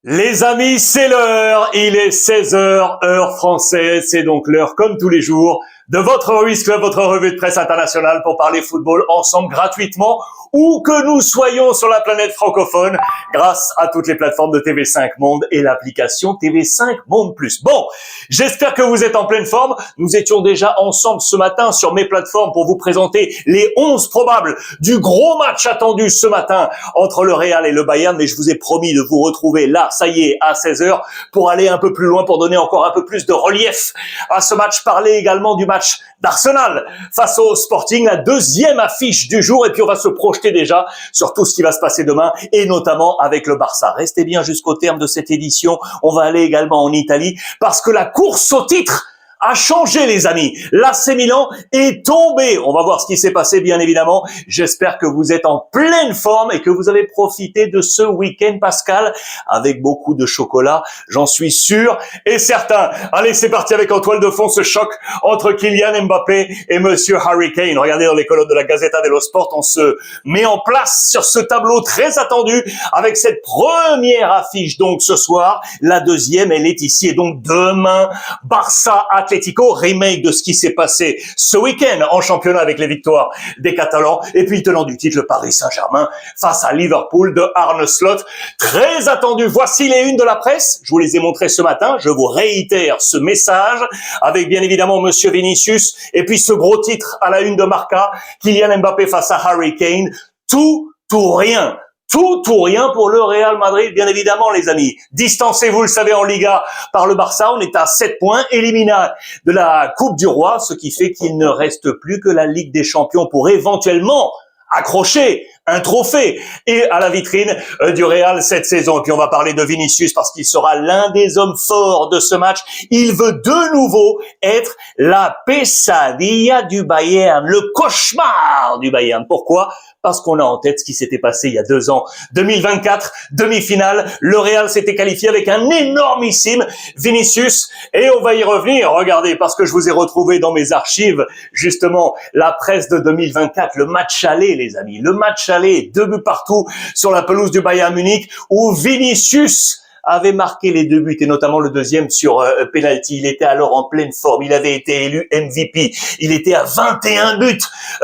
Les amis, c'est l'heure, il est 16 heures, heure française, c'est donc l'heure, comme tous les jours, de votre Ruiz Club, votre revue de presse internationale pour parler football ensemble gratuitement, où que nous soyons sur la planète francophone, grâce à toutes les plateformes de TV5 Monde et l'application TV5 Monde Plus. Bon, j'espère que vous êtes en pleine forme. Nous étions déjà ensemble ce matin sur mes plateformes pour vous présenter les 11 probables du gros match attendu ce matin entre le Real et le Bayern, mais je vous ai promis de vous retrouver là, ça y est, à 16 heures, pour aller un peu plus loin, pour donner encore un peu plus de relief à ce match, parler également du match d'Arsenal face au Sporting, la deuxième affiche du jour, et puis on va se projeter déjà sur tout ce qui va se passer demain, et notamment avec le Barça. Restez bien jusqu'au terme de cette édition, on va aller également en Italie, parce que la course au titre a changé, les amis. L'AC Milan est tombé. On va voir ce qui s'est passé, bien évidemment. J'espère que vous êtes en pleine forme et que vous avez profité de ce week-end pascal avec beaucoup de chocolat. J'en suis sûr et certain. Allez, c'est parti avec en toile de fond ce choc entre Kylian Mbappé et Monsieur Harry Kane. Regardez dans les colonnes de la Gazzetta dello Sport, on se met en place sur ce tableau très attendu avec cette première affiche. Donc ce soir, la deuxième, elle est ici. Et donc demain, Barça Atlético, remake de ce qui s'est passé ce week-end en championnat avec les victoires des Catalans, et puis tenant du titre, le Paris Saint-Germain face à Liverpool de Arne Slot. Très attendu. Voici les unes de la presse. Je vous les ai montrées ce matin. Je vous réitère ce message avec bien évidemment Monsieur Vinicius, et puis ce gros titre à la une de Marca, Kylian Mbappé face à Harry Kane. Tout ou rien. Tout ou rien pour le Real Madrid, bien évidemment, les amis. Distancé, vous le savez, en Liga par le Barça, on est à 7 points, éliminé de la Coupe du Roi, ce qui fait qu'il ne reste plus que la Ligue des Champions pour éventuellement accrocher un trophée et à la vitrine du Real cette saison. Et puis on va parler de Vinicius parce qu'il sera l'un des hommes forts de ce match. Il veut de nouveau être la pesadilla du Bayern, le cauchemar du Bayern. Pourquoi ? Parce qu'on a en tête ce qui s'était passé il y a 2 ans. 2024, demi-finale, le Real s'était qualifié avec un énormissime Vinicius et on va y revenir. Regardez, parce que je vous ai retrouvé dans mes archives justement la presse de 2024, le match aller, les amis, le match aller, 2 buts partout sur la pelouse du Bayern Munich où Vinicius avait marqué les 2 buts et notamment le deuxième sur penalty. Il était alors en pleine forme. Il avait été élu MVP. Il était à 21 buts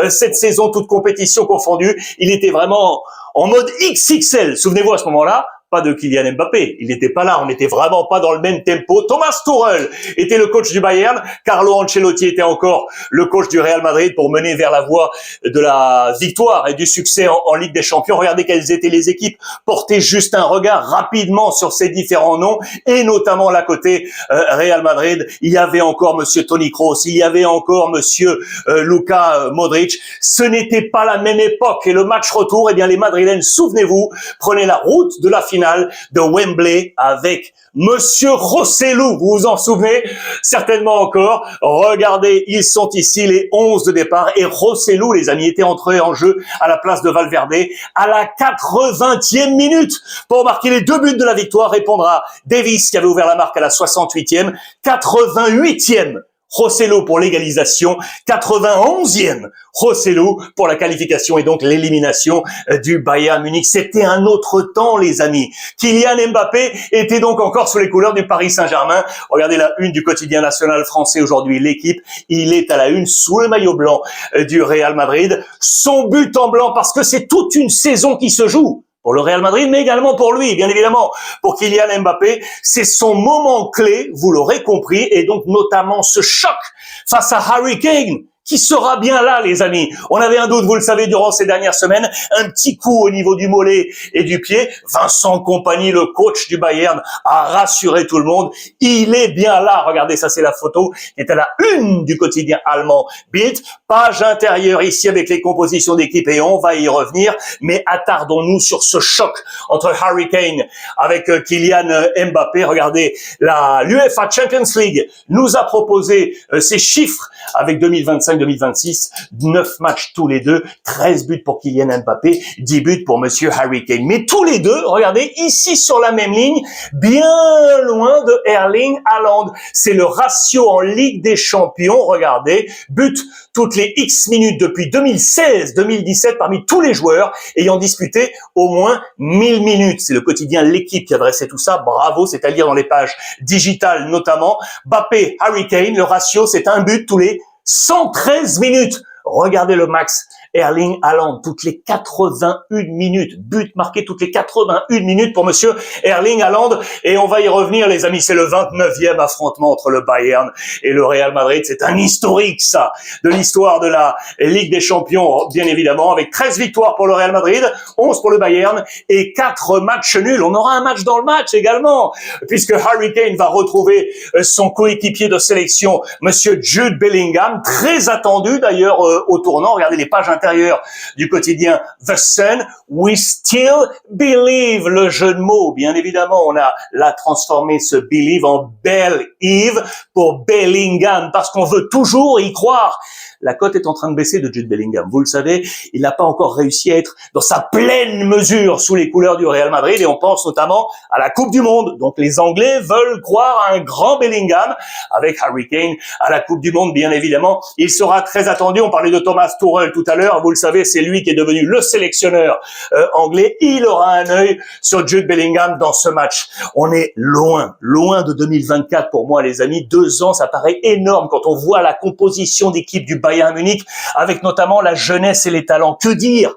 cette saison, toute compétition confondue. Il était vraiment en mode XXL. Souvenez-vous à ce moment-là, pas de Kylian Mbappé. Il n'était pas là. On n'était vraiment pas dans le même tempo. Thomas Tuchel était le coach du Bayern. Carlo Ancelotti était encore le coach du Real Madrid pour mener vers la voie de la victoire et du succès en Ligue des Champions. Regardez quelles étaient les équipes. Portez juste un regard rapidement sur ces différents noms et notamment là côté Real Madrid. Il y avait encore Monsieur Toni Kroos. Il y avait encore Monsieur Luka Modric. Ce n'était pas la même époque et le match retour, eh bien les Madrilènes, souvenez-vous, prenaient la route de la finale de Wembley avec Monsieur Rossellou. Vous vous en souvenez certainement encore. Regardez, ils sont ici les 11 de départ et Rossellou, les amis, était entré en jeu à la place de Valverde à la 80e minute pour marquer les 2 buts de la victoire. Répondra Davis qui avait ouvert la marque à la 68e, 88e. Rosselló pour l'égalisation, 91e Rosselló pour la qualification et donc l'élimination du Bayern Munich. C'était un autre temps, les amis. Kylian Mbappé était donc encore sous les couleurs du Paris Saint-Germain. Regardez la une du quotidien national français aujourd'hui, L'équipe. Il est à la une sous le maillot blanc du Real Madrid. Son but en blanc parce que c'est toute une saison qui se joue. Pour le Real Madrid, mais également pour lui, bien évidemment. Pour Kylian Mbappé, c'est son moment clé, vous l'aurez compris, et donc notamment ce choc face à Harry Kane, qui sera bien là, les amis. On avait un doute, vous le savez, durant ces dernières semaines, un petit coup au niveau du mollet et du pied. Vincent Kompany, le coach du Bayern, a rassuré tout le monde. Il est bien là. Regardez, ça c'est la photo qui est à la une du quotidien allemand Bild. Page intérieure ici avec les compositions d'équipe et on va y revenir. Mais attardons-nous sur ce choc entre Harry Kane avec Kylian Mbappé. Regardez, l'UEFA Champions League nous a proposé ces chiffres avec 2025-2026, 9 matchs tous les deux, 13 buts pour Kylian Mbappé, 10 buts pour monsieur Harry Kane. Mais tous les deux, regardez, ici sur la même ligne, bien loin de Erling Haaland. C'est le ratio en Ligue des Champions, regardez, but toutes les X minutes depuis 2016-2017 parmi tous les joueurs ayant disputé au moins 1000 minutes. C'est le quotidien L'Équipe qui adressait tout ça, bravo, c'est à dire dans les pages digitales notamment. Mbappé, Harry Kane, le ratio c'est un but tous les 113 minutes. Regardez le max. Erling Haaland, toutes les 81 minutes. But marqué toutes les 81 minutes pour monsieur Erling Haaland. Et on va y revenir, les amis. C'est le 29e affrontement entre le Bayern et le Real Madrid. C'est un historique, ça, de l'histoire de la Ligue des Champions, bien évidemment, avec 13 victoires pour le Real Madrid, 11 pour le Bayern et 4 matchs nuls. On aura un match dans le match également, puisque Harry Kane va retrouver son coéquipier de sélection, monsieur Jude Bellingham, très attendu d'ailleurs au tournant. Regardez les pages intérieur du quotidien The Sun, We Still Believe, le jeu de mots, bien évidemment, on a là transformé ce believe en Believe pour Bellingham, parce qu'on veut toujours y croire. La cote est en train de baisser de Jude Bellingham. Vous le savez, il n'a pas encore réussi à être dans sa pleine mesure sous les couleurs du Real Madrid et on pense notamment à la Coupe du Monde. Donc les Anglais veulent croire à un grand Bellingham avec Harry Kane à la Coupe du Monde, bien évidemment. Il sera très attendu. On parlait de Thomas Tuchel tout à l'heure. Vous le savez, c'est lui qui est devenu le sélectionneur anglais. Il aura un œil sur Jude Bellingham dans ce match. On est loin de 2024 pour moi, les amis. 2 ans, ça paraît énorme quand on voit la composition d'équipe du Bayern Munich, avec notamment la jeunesse et les talents. Que dire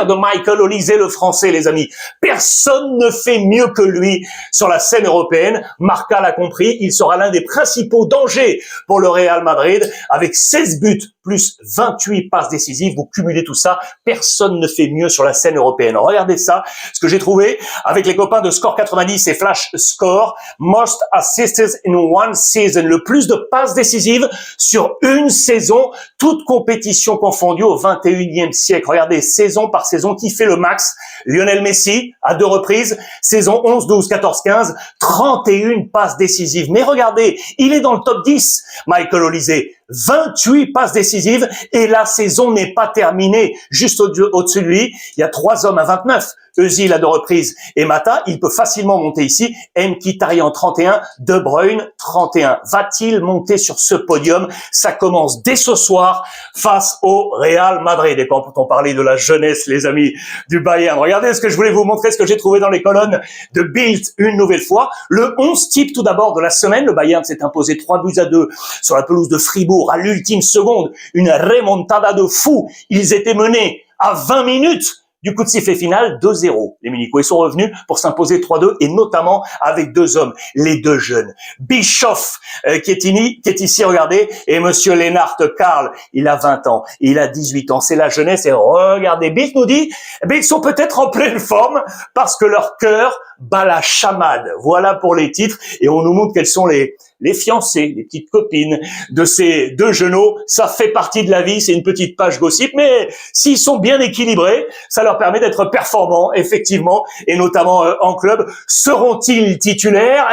de Michael Olise, le français, les amis? Personne ne fait mieux que lui sur la scène européenne. Marca l'a compris, il sera l'un des principaux dangers pour le Real Madrid, avec 16 buts plus 28 passes décisives. Vous cumulez tout ça, personne ne fait mieux sur la scène européenne. Regardez ça, ce que j'ai trouvé avec les copains de Score 90 et Flash Score. Most assists in one season, le plus de passes décisives sur une saison, toute compétition confondue au 21e siècle. Regardez, saison par saison, qui fait le max? Lionel Messi, à 2 reprises, saison 11, 12, 14, 15, 31 passes décisives. Mais regardez, il est dans le top 10, Michael Olise. 28 passes décisives et la saison n'est pas terminée. Juste au-dessus de lui, il y a 3 hommes à 29. Özil à 2 reprises et Mata, il peut facilement monter ici. Mkhitaryan 31, De Bruyne 31. Va-t-il monter sur ce podium? Ça commence dès ce soir face au Real Madrid. Et quand on parlait de la jeunesse, les amis du Bayern, regardez ce que je voulais vous montrer, ce que j'ai trouvé dans les colonnes de Bild une nouvelle fois. Le 11 type tout d'abord de la semaine. Le Bayern s'est imposé 3-2 sur la pelouse de Fribourg à l'ultime seconde. Une remontada de fou. Ils étaient menés à 20 minutes du coup de sifflet final, 2-0. Les Munichois sont revenus pour s'imposer 3-2 et notamment avec 2 hommes, les 2 jeunes. Bischoff qui est ici, regardez, et monsieur Lennart Karl, il a 20 ans, il a 18 ans, c'est la jeunesse et regardez, Bild nous dit, ils sont peut-être en pleine forme parce que leur cœur bat la chamade. Voilà pour les titres et on nous montre quels sont les fiancés, les petites copines de ces 2 genoux. Ça fait partie de la vie, c'est une petite page gossip, mais s'ils sont bien équilibrés, ça leur permet d'être performants, effectivement, et notamment en club. Seront-ils titulaires?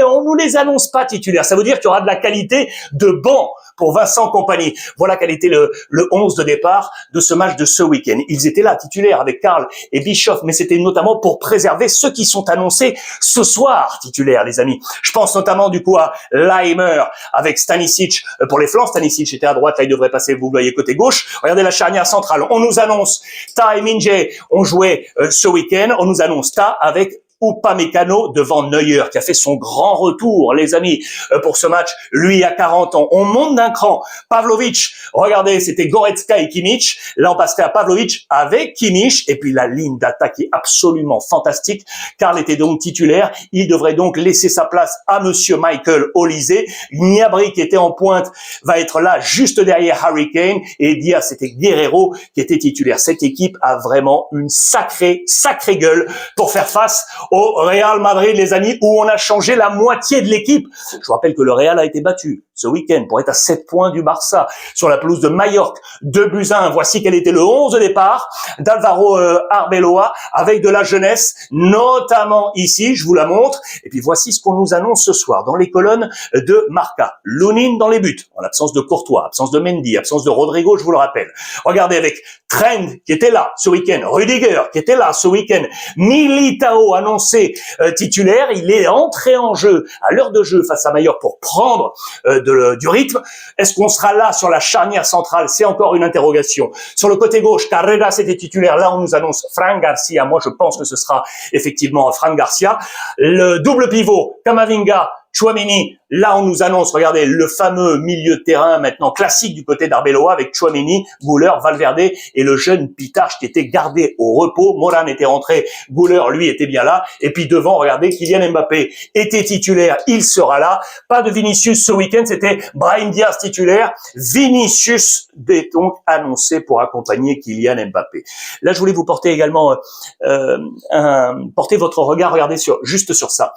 On nous les annonce pas titulaires. Ça veut dire qu'il y aura de la qualité de banc pour Vincent Kompany. Voilà quel était le 11 de départ de ce match de ce week-end. Ils étaient là, titulaires, avec Karl et Bischoff, mais c'était notamment pour préserver ceux qui sont annoncés ce soir titulaires, les amis. Je pense notamment du coup à Leimer avec Stanisic pour les flancs. Stanisic était à droite, là il devrait passer, vous voyez, côté gauche. Regardez la charnière centrale. On nous annonce Ta et Minje ont joué ce week-end. On nous annonce Ta avec Upamecano devant Neuer, qui a fait son grand retour, les amis, pour ce match. Lui a 40 ans. On monte d'un cran. Pavlovic, regardez, c'était Goretzka et Kimmich. Là, on passerait à Pavlovic avec Kimmich. Et puis la ligne d'attaque est absolument fantastique. Karl était donc titulaire. Il devrait donc laisser sa place à monsieur Michael Olise. Gnabry, qui était en pointe, va être là juste derrière Harry Kane. Et Diaz, c'était Guerrero qui était titulaire. Cette équipe a vraiment une sacrée gueule pour faire face au Real Madrid, les amis, où on a changé la moitié de l'équipe. Je vous rappelle que le Real a été battu ce week-end pour être à 7 points du Barça sur la pelouse de Majorque, 2-1. Voici quel était le 11 de départ d'Alvaro Arbeloa avec de la jeunesse, notamment ici, je vous la montre. Et puis voici ce qu'on nous annonce ce soir dans les colonnes de Marca. Lunin dans les buts, en l'absence de Courtois, absence de Mendy, absence de Rodrigo, je vous le rappelle. Regardez avec Trent qui était là ce week-end, Rudiger qui était là ce week-end, Militao annoncé titulaire, il est entré en jeu à l'heure de jeu face à Majorque pour prendre du rythme. Est-ce qu'on sera là sur la charnière centrale? C'est encore une interrogation. Sur le côté gauche, Carreras était titulaire. Là, on nous annonce Fran Garcia. Moi, je pense que ce sera effectivement Fran Garcia. Le double pivot, Camavinga, Tchouaméni, là on nous annonce, regardez, le fameux milieu de terrain maintenant classique du côté d'Arbeloa avec Tchouaméni, Güler, Valverde et le jeune Pitarch qui était gardé au repos. Moran était rentré, Güler lui était bien là. Et puis devant, regardez, Kylian Mbappé était titulaire, il sera là. Pas de Vinicius ce week-end, c'était Brahim Diaz titulaire. Vinicius est donc annoncé pour accompagner Kylian Mbappé. Là, je voulais vous porter également, porter votre regard, regardez juste sur ça.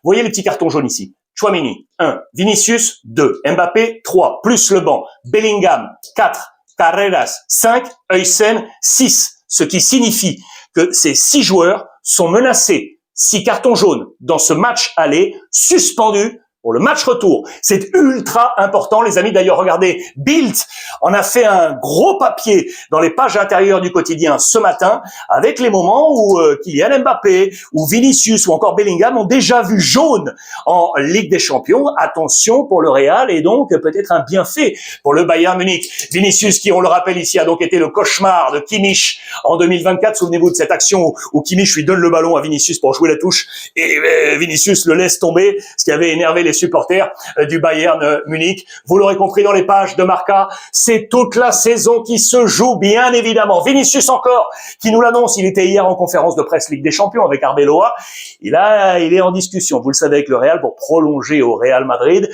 Vous voyez les petits cartons jaunes ici. Tchouaméni, 1. Vinicius, 2. Mbappé, 3. Plus le banc. Bellingham, 4. Carreras, 5. Huysen, 6. Ce qui signifie que ces 6 joueurs sont menacés. 6 cartons jaunes dans ce match aller, suspendus pour le match retour. C'est ultra important, les amis. D'ailleurs, regardez, Bild en a fait un gros papier dans les pages intérieures du quotidien ce matin avec les moments où Kylian Mbappé ou Vinicius ou encore Bellingham ont déjà vu jaune en Ligue des Champions. Attention pour le Real et donc peut-être un bienfait pour le Bayern Munich. Vinicius qui, on le rappelle ici, a donc été le cauchemar de Kimmich en 2024. Souvenez-vous de cette action où Kimmich lui donne le ballon à Vinicius pour jouer la touche et Vinicius le laisse tomber, ce qui avait énervé les supporters du Bayern Munich. Vous l'aurez compris dans les pages de Marca, c'est toute la saison qui se joue, bien évidemment. Vinicius encore, qui nous l'annonce, il était hier en conférence de presse Ligue des Champions avec Arbeloa. Il est en discussion, vous le savez, avec le Real pour prolonger au Real Madrid.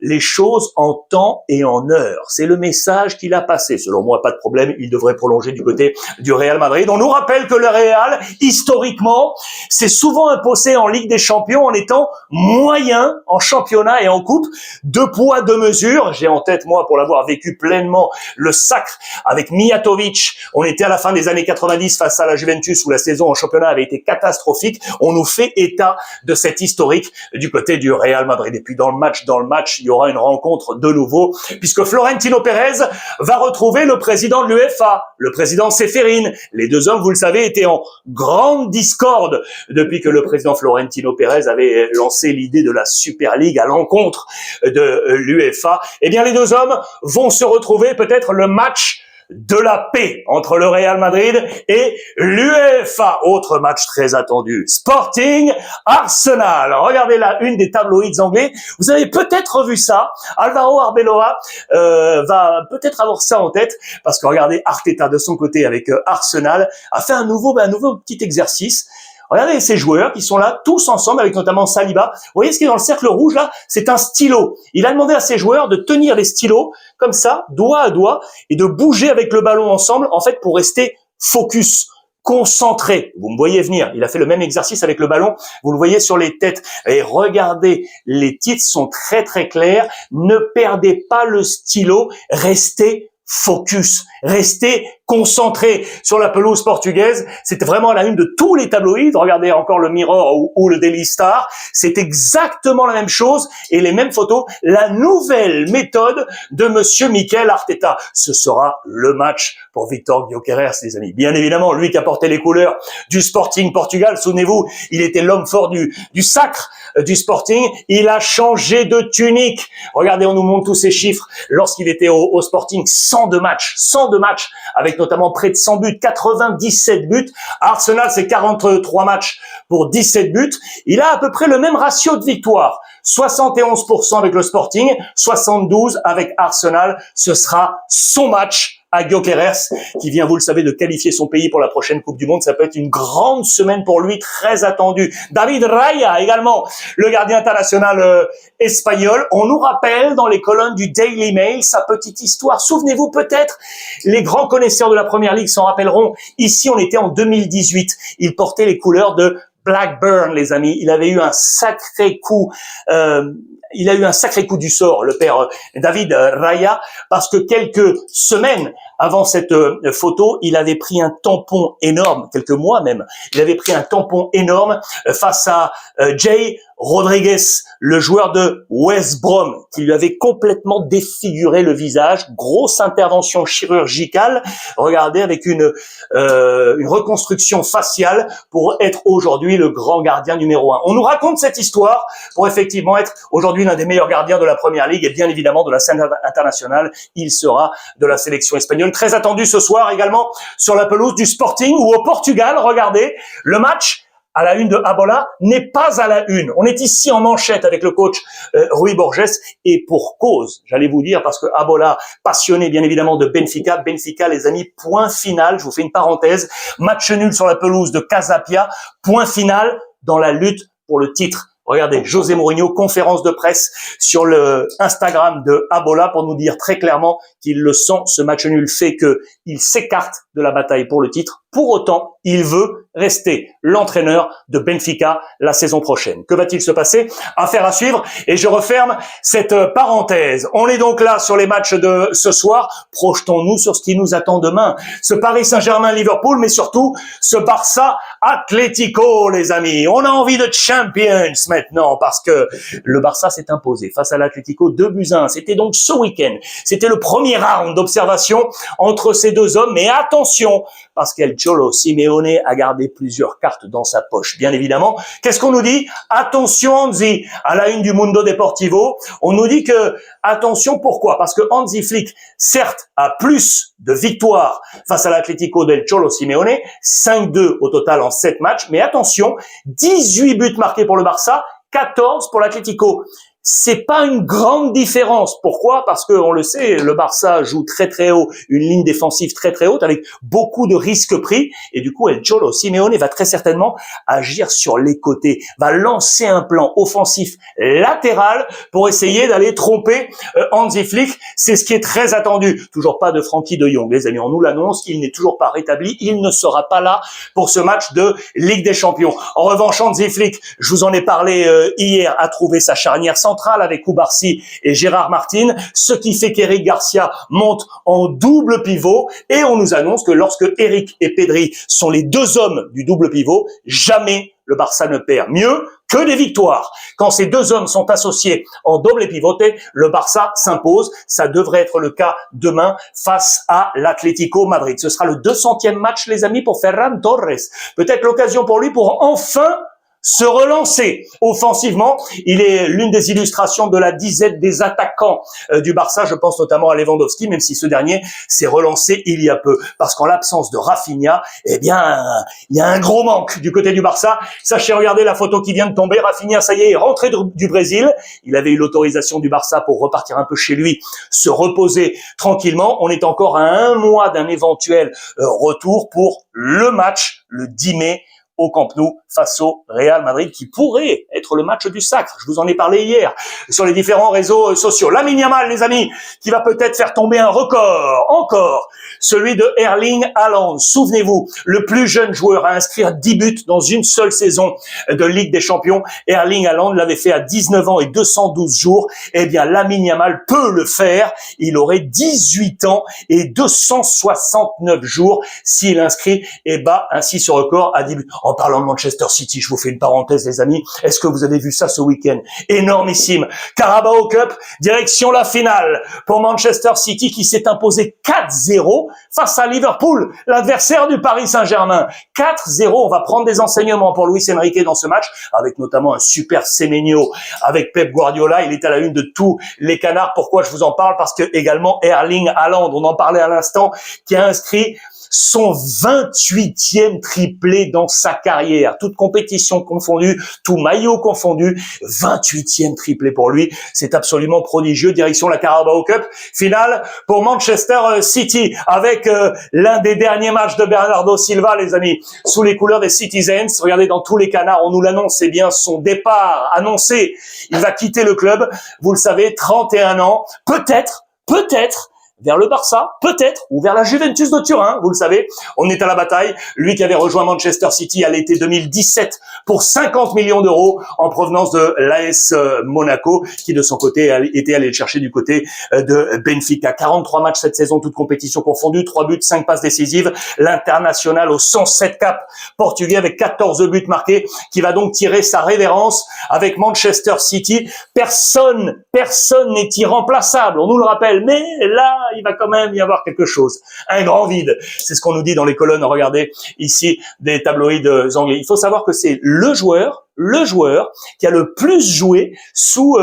Les choses en temps et en heure. C'est le message qu'il a passé. Selon moi, pas de problème, il devrait prolonger du côté du Real Madrid. On nous rappelle que le Real, historiquement, s'est souvent imposé en Ligue des Champions en étant moyen en championnat et en coupe. 2 poids, 2 mesures. J'ai en tête, moi, pour l'avoir vécu pleinement, le sacre avec Mijatovic. On était à la fin des années 90 face à la Juventus où la saison en championnat avait été catastrophique. On nous fait état de cet historique du côté du Real Madrid. Et puis dans le match, il y aura une rencontre de nouveau, puisque Florentino Pérez va retrouver le président de l'UEFA, le président Ceferin. Les deux hommes, vous le savez, étaient en grande discorde depuis que le président Florentino Pérez avait lancé l'idée de la Super League à l'encontre de l'UEFA. Eh bien, les deux hommes vont se retrouver peut-être le match de la paix entre le Real Madrid et l'UEFA. Autre match très attendu, Sporting Arsenal. Regardez là, une des tabloïds anglais. Vous avez peut-être vu ça. Alvaro Arbeloa va peut-être avoir ça en tête parce que regardez, Arteta de son côté avec Arsenal a fait un nouveau petit exercice. Regardez ces joueurs qui sont là tous ensemble avec notamment Saliba. Vous voyez ce qui est dans le cercle rouge là? C'est un stylo. Il a demandé à ses joueurs de tenir les stylos comme ça, doigt à doigt, et de bouger avec le ballon ensemble, en fait, pour rester focus, concentré. Vous me voyez venir. Il a fait le même exercice avec le ballon. Vous le voyez sur les têtes. Et regardez, les titres sont très très clairs. Ne perdez pas le stylo. Restez focus, restez concentré sur la pelouse portugaise. C'était vraiment la une de tous les tabloïds. Regardez encore le Mirror ou le Daily Star. C'est exactement la même chose et les mêmes photos. La nouvelle méthode de monsieur Mikel Arteta. Ce sera le match pour Victor Gyökeres, les amis. Bien évidemment, lui qui a porté les couleurs du Sporting Portugal. Souvenez-vous, il était l'homme fort du sacre du Sporting. Il a changé de tunique. Regardez, on nous montre tous ces chiffres. Lorsqu'il était au Sporting, 102 matchs, avec notamment près de 100 buts, 97 buts. Arsenal, c'est 43 matchs pour 17 buts. Il a à peu près le même ratio de victoire. 71% avec le Sporting, 72% avec Arsenal. Ce sera son match à Gyökeres, qui vient, vous le savez, de qualifier son pays pour la prochaine Coupe du Monde. Ça peut être une grande semaine pour lui, très attendue. David Raya, également, le gardien international espagnol. On nous rappelle dans les colonnes du Daily Mail sa petite histoire. Souvenez-vous peut-être, les grands connaisseurs de la Première Ligue s'en rappelleront. Ici, on était en 2018. Il portait les couleurs de Blackburn, les amis. Il avait eu un sacré coup. Il a eu un sacré coup du sort, le père David Raya, parce que quelques semaines avant cette photo, il avait pris un tampon énorme, quelques mois même, il avait pris un tampon énorme face à Jay Rodriguez, le joueur de West Brom, qui lui avait complètement défiguré le visage. Grosse intervention chirurgicale, regardez, avec une reconstruction faciale pour être aujourd'hui le grand gardien numéro 1. On nous raconte cette histoire pour effectivement être aujourd'hui l'un des meilleurs gardiens de la Première Ligue et bien évidemment de la scène internationale. Il sera de la sélection espagnole. Très attendu ce soir également sur la pelouse du Sporting ou au Portugal. Regardez, le match à la une de Abola n'est pas à la une. On est ici en manchette avec le coach Rui Borges et pour cause, j'allais vous dire, parce que Abola, passionné bien évidemment de Benfica. Benfica, les amis, point final. Je vous fais une parenthèse. Match nul sur la pelouse de Casapia. Point final dans la lutte pour le titre. Regardez, José Mourinho, conférence de presse sur le Instagram de Abola pour nous dire très clairement qu'il le sent. Ce match nul fait qu'il s'écarte de la bataille pour le titre. Pour autant, il veut rester l'entraîneur de Benfica la saison prochaine. Que va-t-il se passer? Affaire à suivre. Et je referme cette parenthèse. On est donc là sur les matchs de ce soir. Projetons-nous sur ce qui nous attend demain. Ce Paris Saint-Germain-Liverpool, mais surtout ce Barça-Atlético, les amis. On a envie de Champions maintenant parce que le Barça s'est imposé face à l'Atlético 2-1. C'était donc ce week-end. C'était le premier round d'observation entre ces deux hommes. Mais attention, parce qu'El Cholo Simeone a gardé plusieurs cartes dans sa poche, bien évidemment. Qu'est-ce qu'on nous dit? Attention Hansi, à la une du Mundo Deportivo, on nous dit que, attention, pourquoi? Parce que Hansi Flick, certes, a plus de victoires face à l'Atlético del Cholo Simeone, 5-2 au total en 7 matchs, mais attention, 18 buts marqués pour le Barça, 14 pour l'Atlético. C'est pas une grande différence. Pourquoi? Parce que on le sait, le Barça joue très très haut, une ligne défensive très très haute avec beaucoup de risques pris et du coup El Cholo Simeone va très certainement agir sur les côtés, va lancer un plan offensif latéral pour essayer d'aller tromper Hansi Flick. C'est ce qui est très attendu. Toujours pas de Frenkie de Jong, les amis. On nous l'annonce, il n'est toujours pas rétabli, il ne sera pas là pour ce match de Ligue des Champions. En revanche, Hansi Flick, je vous en ai parlé hier, a trouvé sa charnière centrale avec Koubarsi et Gérard Martin, ce qui fait qu'Eric Garcia monte en double pivot et on nous annonce que lorsque Eric et Pedri sont les deux hommes du double pivot, jamais le Barça ne perd. Mieux que des victoires. Quand ces deux hommes sont associés en double pivoté, le Barça s'impose. Ça devrait être le cas demain face à l'Atlético Madrid. Ce sera le 200e match, les amis, pour Ferran Torres. Peut-être l'occasion pour lui pour enfin se relancer offensivement. Il est l'une des illustrations de la disette des attaquants du Barça. Je pense notamment à Lewandowski, même si ce dernier s'est relancé il y a peu. Parce qu'en l'absence de Rafinha, eh bien, il y a un gros manque du côté du Barça. Sachez regarder la photo qui vient de tomber. Rafinha, ça y est rentré du Brésil. Il avait eu l'autorisation du Barça pour repartir un peu chez lui, se reposer tranquillement. On est encore à un mois d'un éventuel retour pour le match, le 10 mai, au Camp Nou face au Real Madrid, qui pourrait être le match du sacre. Je vous en ai parlé hier sur les différents réseaux sociaux. Lamine Yamal, les amis, qui va peut-être faire tomber un record, encore, celui de Erling Haaland. Souvenez-vous, le plus jeune joueur à inscrire 10 buts dans une seule saison de Ligue des Champions. Erling Haaland l'avait fait à 19 ans et 212 jours. Eh bien, Lamine Yamal peut le faire. Il aurait 18 ans et 269 jours s'il inscrit et bat ainsi ce record à 10 buts. En parlant de Manchester City, je vous fais une parenthèse, les amis. Est-ce que vous avez vu ça ce week-end? Énormissime. Carabao Cup, direction la finale pour Manchester City qui s'est imposé 4-0 face à Liverpool, l'adversaire du Paris Saint-Germain. 4-0. On va prendre des enseignements pour Luis Enrique dans ce match, avec notamment un super Semenyo, avec Pep Guardiola. Il est à la une de tous les canards. Pourquoi je vous en parle? Parce que également Erling Haaland, on en parlait à l'instant, qui a inscrit son 28e triplé dans sa carrière, toute compétition confondue, tout maillot confondu, 28e triplé pour lui, c'est absolument prodigieux. Direction la Carabao Cup, finale pour Manchester City, avec l'un des derniers matchs de Bernardo Silva, les amis, sous les couleurs des Citizens. Regardez, dans tous les canards, on nous l'annonce, c'est bien son départ annoncé. Il va quitter le club, vous le savez, 31 ans, peut-être, vers le Barça, peut-être, ou vers la Juventus de Turin, vous le savez. On est à la bataille. Lui qui avait rejoint Manchester City à l'été 2017 pour 50 millions d'euros en provenance de l'AS Monaco, qui de son côté était allé le chercher du côté de Benfica. 43 matchs cette saison, toutes compétitions confondues, 3 buts, 5 passes décisives. L'international au 107 cap portugais avec 14 buts marqués, qui va donc tirer sa révérence avec Manchester City. Personne n'est irremplaçable, on nous le rappelle, mais là, il va quand même y avoir quelque chose. Un grand vide. C'est ce qu'on nous dit dans les colonnes, regardez, ici, des tabloïds anglais. Il faut savoir que c'est le joueur qui a le plus joué sous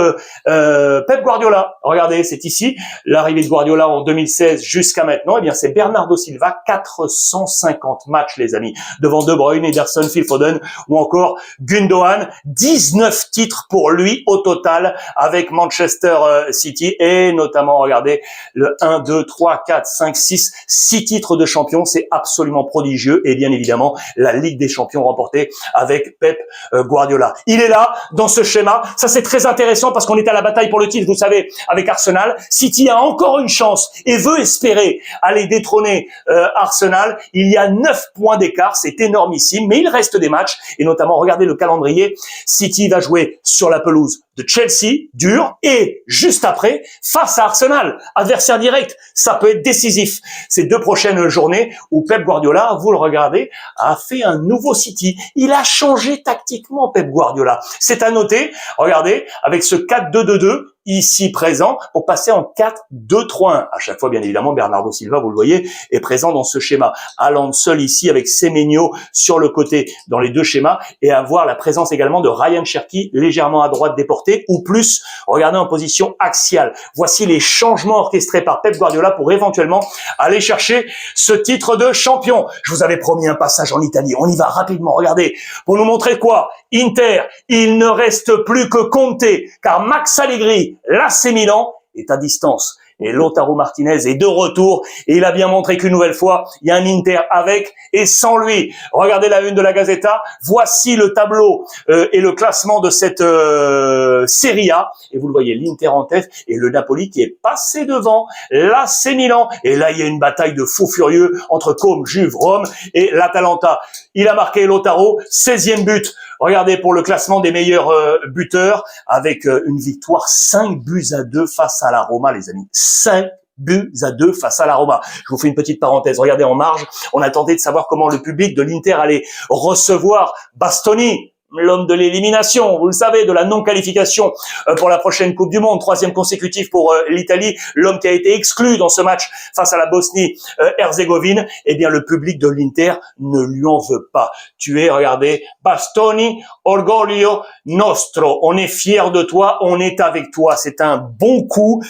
Pep Guardiola. Regardez, c'est ici, l'arrivée de Guardiola en 2016 jusqu'à maintenant. Eh bien, c'est Bernardo Silva, 450 matchs, les amis, devant De Bruyne, Ederson, Phil Foden ou encore Gundogan. 19 titres pour lui au total avec Manchester City et notamment, regardez, le 1, 2, 3, 4, 5, 6 titres de champion. C'est absolument prodigieux et bien évidemment, la Ligue des Champions remportée avec Pep Guardiola. Il est là, dans ce schéma. Ça, c'est très intéressant parce qu'on est à la bataille pour le titre, vous savez, avec Arsenal. City a encore une chance et veut espérer aller détrôner Arsenal. Il y a 9 points d'écart, c'est énormissime, mais il reste des matchs et notamment, regardez le calendrier. City va jouer sur la pelouse de Chelsea, dur, et juste après, face à Arsenal, adversaire direct. Ça peut être décisif. Ces 2 prochaines journées où Pep Guardiola, vous le regardez, a fait un nouveau City. Il a changé tactiquement, Pep Guardiola. C'est à noter, regardez, avec ce 4-2-2-2, ici présent, pour passer en 4-2-3-1. À chaque fois, bien évidemment, Bernardo Silva, vous le voyez, est présent dans ce schéma. Allant seul ici avec Semenyo sur le côté dans les 2 schémas et avoir la présence également de Ryan Cherki légèrement à droite déporté ou plus, regardez en position axiale. Voici les changements orchestrés par Pep Guardiola pour éventuellement aller chercher ce titre de champion. Je vous avais promis un passage en Italie. On y va rapidement. Regardez, pour nous montrer quoi? Inter, il ne reste plus que Conte, car Max Allegri, l'AC Milan, est à distance. Et Lautaro Martinez est de retour et il a bien montré qu'une nouvelle fois, il y a un Inter avec et sans lui. Regardez la une de la Gazzetta. Voici le tableau et le classement de cette Serie A. Et vous le voyez, l'Inter en tête et le Napoli qui est passé devant l'AC Milan. Et là, il y a une bataille de fous furieux entre Comme, Juve, Rome et l'Atalanta. Il a marqué Lautaro, 16e but. Regardez pour le classement des meilleurs buteurs avec une victoire 5-2 face à la Roma, les amis. 5-2 face à la Roma. Je vous fais une petite parenthèse. Regardez en marge, on a tenté de savoir comment le public de l'Inter allait recevoir Bastoni, l'homme de l'élimination, vous le savez, de la non-qualification pour la prochaine Coupe du Monde, 3e consécutif pour l'Italie, l'homme qui a été exclu dans ce match face à la Bosnie-Herzégovine. Eh bien, le public de l'Inter ne lui en veut pas. Tu es, regardez, Bastoni, orgoglio nostro. On est fiers de toi, on est avec toi. C'est un bon coup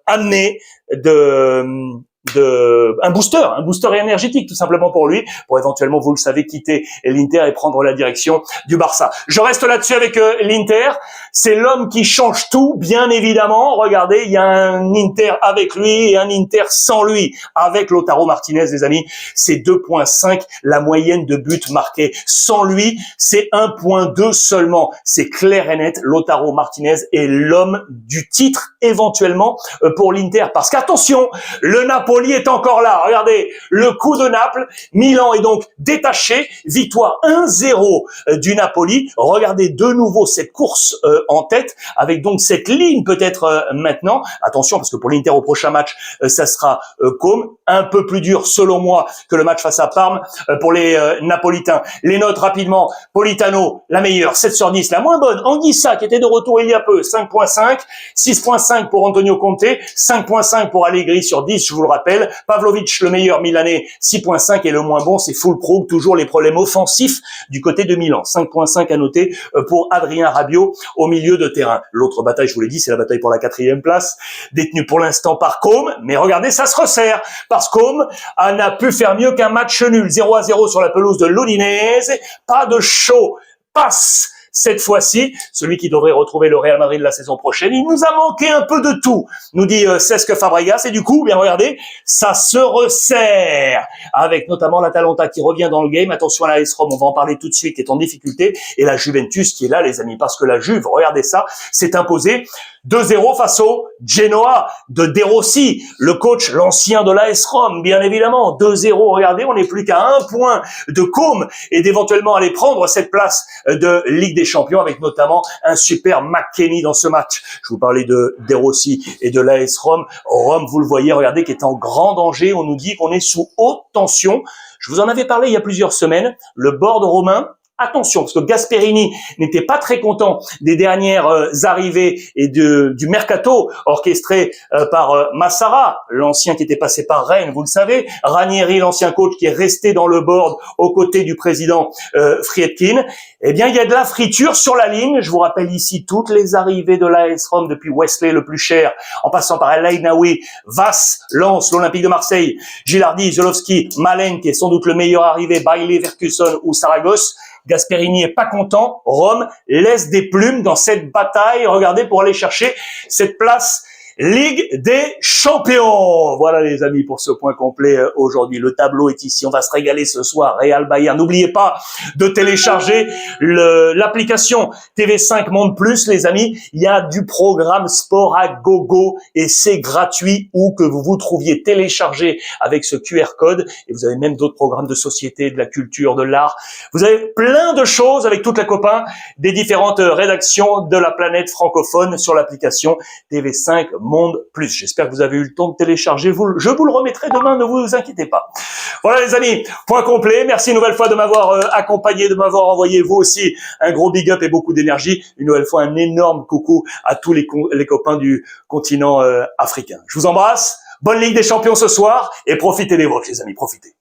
amené un booster énergétique tout simplement pour lui, pour éventuellement, vous le savez, quitter l'Inter et prendre la direction du Barça. Je reste là-dessus avec l'Inter. C'est l'homme qui change tout, bien évidemment. Regardez, il y a un Inter avec lui et un Inter sans lui. Avec Lautaro Martinez, les amis, c'est 2.5 la moyenne de buts marqués. Sans lui, c'est 1.2 seulement. C'est clair et net. Lautaro Martinez est l'homme du titre éventuellement pour l'Inter. Parce qu'attention, le Napoli est encore là. Regardez, le coup de Naples. Milan est donc détaché. Victoire 1-0 du Napoli. Regardez de nouveau cette course en tête avec donc cette ligne peut-être maintenant. Attention parce que pour l'Inter au prochain match, ça sera Comme. Un peu plus dur selon moi que le match face à Parme pour les Napolitains. Les notes rapidement. Politano, la meilleure, 7 sur 10. La moins bonne, Anguissa qui était de retour il y a peu, 5.5. 6.5 pour Antonio Conte. 5.5 pour Allegri sur 10, je vous le rappelle. Pavlovic, le meilleur Milanais, 6.5 et le moins bon, c'est Füllkrug, toujours les problèmes offensifs du côté de Milan. 5.5 à noter pour Adrien Rabiot au milieu de terrain. L'autre bataille, je vous l'ai dit, c'est la bataille pour la 4e place, détenue pour l'instant par Comme, mais regardez, ça se resserre, parce que Comme n'a pu faire mieux qu'un match nul. 0-0 sur la pelouse de l'Udinese, pas de show, passe cette fois-ci, celui qui devrait retrouver le Real Madrid la saison prochaine. Il nous a manqué un peu de tout, nous dit Cesc Fabregas, et du coup, bien regardez, ça se resserre, avec notamment l'Atalanta qui revient dans le game. Attention à la AS Rome, on va en parler tout de suite, qui est en difficulté, et la Juventus qui est là, les amis, parce que la Juve, regardez ça, s'est imposée 2-0 face au Genoa de De Rossi, le coach, l'ancien de l'AS Rome, bien évidemment. 2-0, regardez, on n'est plus qu'à 1 point de Côme et d'éventuellement aller prendre cette place de Ligue des Champions avec notamment un super McKennie dans ce match. Je vous parlais de De Rossi et de l'AS Rome. Rome, vous le voyez, regardez, qui est en grand danger. On nous dit qu'on est sous haute tension. Je vous en avais parlé il y a plusieurs semaines. Le board romain, attention, parce que Gasperini n'était pas très content des dernières arrivées et du mercato orchestré par Massara, l'ancien qui était passé par Rennes, vous le savez, Ranieri, l'ancien coach qui est resté dans le board aux côtés du président Friedkin. Eh bien, il y a de la friture sur la ligne. Je vous rappelle ici toutes les arrivées de l'AS Rome depuis Wesley le plus cher, en passant par El Ainaoui, Vass, Lens, l'Olympique de Marseille, Gilardi, Zolowski, Malen, qui est sans doute le meilleur arrivé, Bailey, Verkusen ou Saragosse. Gasperini est pas content. Rome laisse des plumes dans cette bataille. Regardez, pour aller chercher cette place Ligue des Champions. Voilà les amis pour ce point complet aujourd'hui. Le tableau est ici. On va se régaler ce soir. Real Bayern. N'oubliez pas de télécharger l'application TV5 Monde Plus, les amis. Il y a du programme sport à gogo et c'est gratuit où que vous vous trouviez téléchargé avec ce QR code. Et vous avez même d'autres programmes de société, de la culture, de l'art. Vous avez plein de choses avec toute la copain des différentes rédactions de la planète francophone sur l'application TV5 Monde Plus. J'espère que vous avez eu le temps de télécharger. Je vous le remettrai demain, ne vous inquiétez pas. Voilà les amis, point complet. Merci une nouvelle fois de m'avoir accompagné, de m'avoir envoyé vous aussi un gros big up et beaucoup d'énergie. Une nouvelle fois un énorme coucou à tous les copains du continent africain. Je vous embrasse. Bonne Ligue des Champions ce soir et profitez des vôtres les amis, profitez.